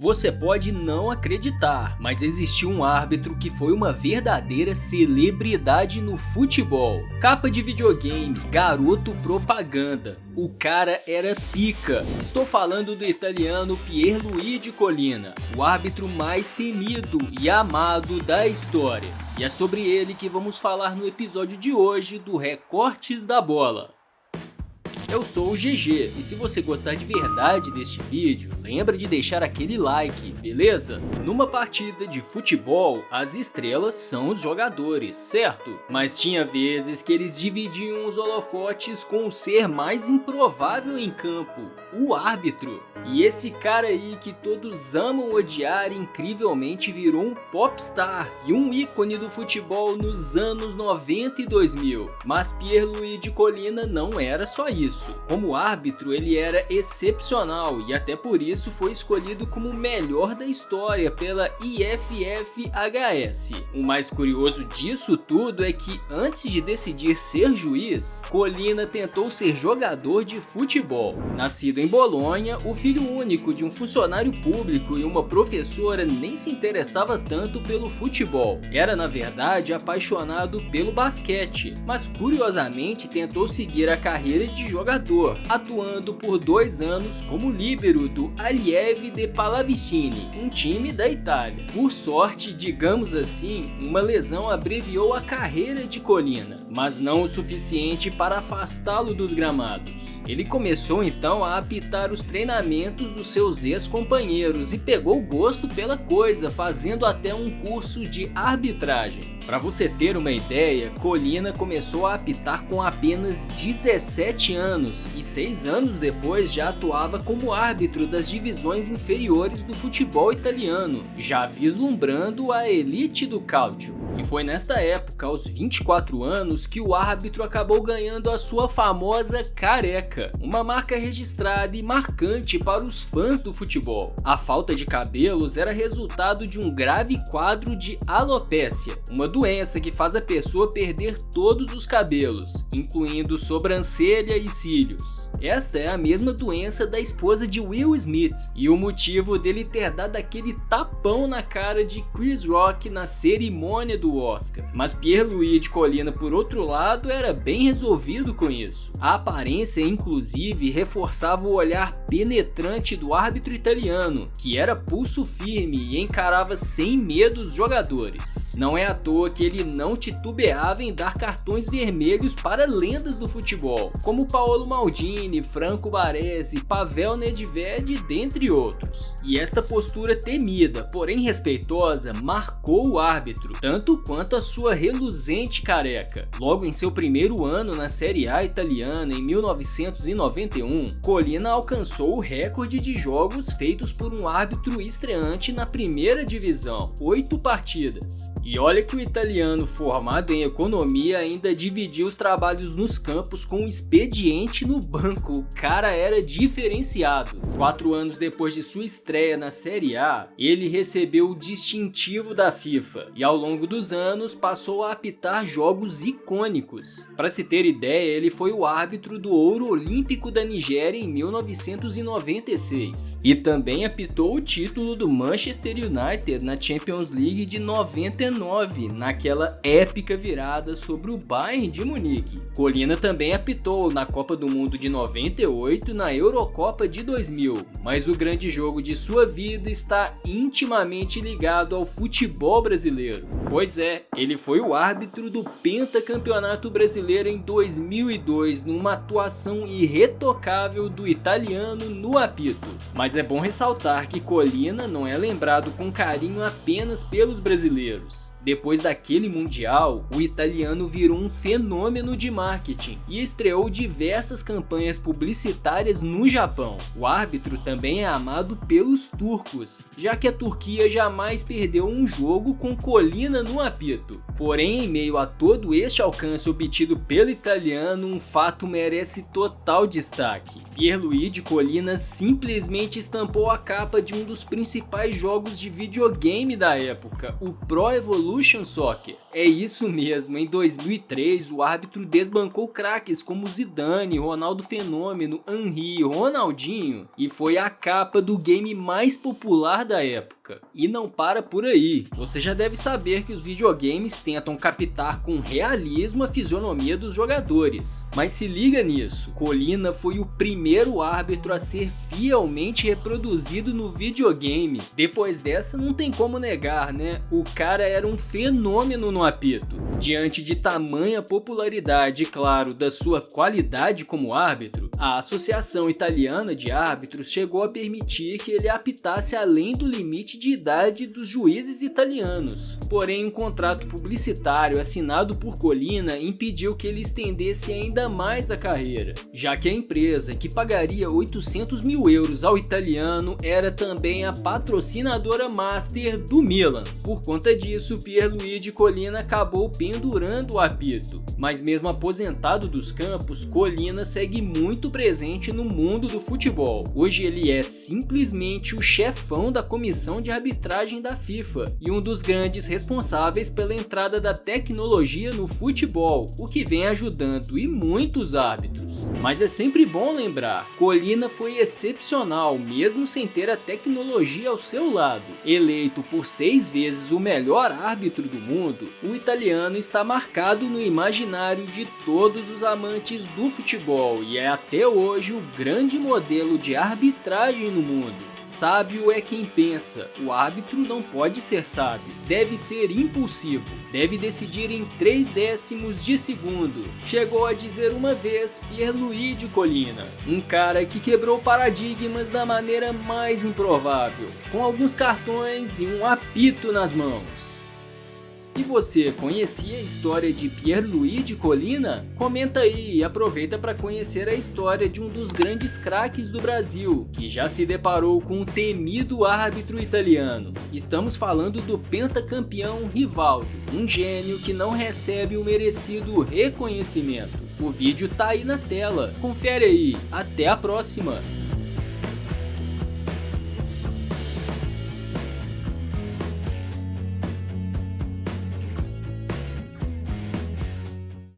Você pode não acreditar, mas existiu um árbitro que foi uma verdadeira celebridade no futebol. Capa de videogame, garoto propaganda. O cara era pica. Estou falando do italiano Pierluigi Collina, o árbitro mais temido e amado da história. E é sobre ele que vamos falar no episódio de hoje do Recortes da Bola. Eu sou o GG, e se você gostar de verdade deste vídeo, lembra de deixar aquele like, beleza? Numa partida de futebol, as estrelas são os jogadores, certo? Mas tinha vezes que eles dividiam os holofotes com o ser mais improvável em campo, o árbitro. E esse cara aí que todos amam odiar incrivelmente virou um popstar e um ícone do futebol nos anos 90 e 2000. Mas Pierluigi Collina não era só isso. Como árbitro, ele era excepcional e até por isso foi escolhido como o melhor da história pela IFFHS. O mais curioso disso tudo é que antes de decidir ser juiz, Collina tentou ser jogador de futebol. Nascido em Bolonha, o filho único de um funcionário público e uma professora nem se interessava tanto pelo futebol. Era na verdade apaixonado pelo basquete, mas curiosamente tentou seguir a carreira de jogador, atuando por 2 anos como líbero do Allievi de Pallavicini, um time da Itália. Por sorte, digamos assim, uma lesão abreviou a carreira de Collina, mas não o suficiente para afastá-lo dos gramados. Ele começou então a apitar os treinamentos dos seus ex-companheiros e pegou gosto pela coisa, fazendo até um curso de arbitragem. Para você ter uma ideia, Collina começou a apitar com apenas 17 anos e 6 anos depois já atuava como árbitro das divisões inferiores do futebol italiano, já vislumbrando a elite do calcio. E foi nesta época, aos 24 anos, que o árbitro acabou ganhando a sua famosa careca, uma marca registrada e marcante para os fãs do futebol. A falta de cabelos era resultado de um grave quadro de alopécia, uma doença que faz a pessoa perder todos os cabelos, incluindo sobrancelha e cílios. Esta é a mesma doença da esposa de Will Smith e o motivo dele ter dado aquele tapão na cara de Chris Rock na cerimônia do Oscar. Mas Pierluigi Collina, por outro lado, era bem resolvido com isso. A aparência, inclusive, reforçava o olhar penetrante do árbitro italiano, que era pulso firme e encarava sem medo os jogadores. Não é à toa que ele não titubeava em dar cartões vermelhos para lendas do futebol, como Paolo Maldini, Franco Baresi, Pavel Nedved, dentre outros. E esta postura temida, porém respeitosa, marcou o árbitro, tanto quanto a sua reluzente careca. Logo em seu primeiro ano na Série A italiana, em 1991, Collina alcançou o recorde de jogos feitos por um árbitro estreante na primeira divisão, 8 partidas. E olha que o italiano formado em economia ainda dividia os trabalhos nos campos com um expediente no banco. O cara era diferenciado. 4 anos depois de sua estreia na Série A, ele recebeu o distintivo da FIFA e ao longo dos anos passou a apitar jogos icônicos. Para se ter ideia, ele foi o árbitro do Ouro Olímpico da Nigéria em 1996 e também apitou o título do Manchester United na Champions League de 99, naquela épica virada sobre o Bayern de Munique. Collina também apitou na Copa do Mundo de 98 e na Eurocopa de 2000, mas o grande jogo de sua vida está intimamente ligado ao futebol brasileiro. Pois é, ele foi o árbitro do Pentacampeonato Brasileiro em 2002, numa atuação irretocável do italiano no apito. Mas é bom ressaltar que Collina não é lembrado com carinho apenas pelos brasileiros. Depois daquele mundial, o italiano virou um fenômeno de marketing e estreou diversas campanhas publicitárias no Japão. O árbitro também é amado pelos turcos, já que a Turquia jamais perdeu um jogo com Collina no um apito. Porém, em meio a todo este alcance obtido pelo italiano, um fato merece total destaque. Pierluigi Collina simplesmente estampou a capa de um dos principais jogos de videogame da época, o Pro Evolution Soccer. É isso mesmo, em 2003 o árbitro desbancou craques como Zidane, Ronaldo Fenômeno, Henry, Ronaldinho e foi a capa do game mais popular da época. E não para por aí, você já deve saber que os videogames tentam captar com realismo a fisionomia dos jogadores. Mas se liga nisso, Collina foi o primeiro árbitro a ser fielmente reproduzido no videogame. Depois dessa não tem como negar, né? O cara era um fenômeno no apito. Diante de tamanha popularidade e, claro, da sua qualidade como árbitro, a Associação Italiana de Árbitros chegou a permitir que ele apitasse além do limite de idade dos juízes italianos. Porém, um contrato publicitário assinado por Collina impediu que ele estendesse ainda mais a carreira, já que a empresa, que pagaria 800 mil euros ao italiano, era também a patrocinadora master do Milan. Por conta disso, Pierluigi Collina acabou pendurando o apito. Mas mesmo aposentado dos campos, Collina segue muito presente no mundo do futebol. Hoje ele é simplesmente o chefão da comissão de arbitragem da FIFA e um dos grandes responsáveis pela entrada da tecnologia no futebol, o que vem ajudando e muitos árbitros. Mas é sempre bom lembrar, Collina foi excepcional mesmo sem ter a tecnologia ao seu lado. Eleito por 6 vezes o melhor árbitro do mundo, o italiano está marcado no imaginário de todos os amantes do futebol e é até hoje o grande modelo de arbitragem no mundo. Sábio é quem pensa, o árbitro não pode ser sábio, deve ser impulsivo, deve decidir em 0,3 de segundo. Chegou a dizer uma vez Pierluigi Collina, um cara que quebrou paradigmas da maneira mais improvável, com alguns cartões e um apito nas mãos. E você conhecia a história de Pierluigi Collina? Comenta aí e aproveita para conhecer a história de um dos grandes craques do Brasil, que já se deparou com um temido árbitro italiano. Estamos falando do pentacampeão Rivaldo, um gênio que não recebe o merecido reconhecimento. O vídeo tá aí na tela, confere aí, até a próxima!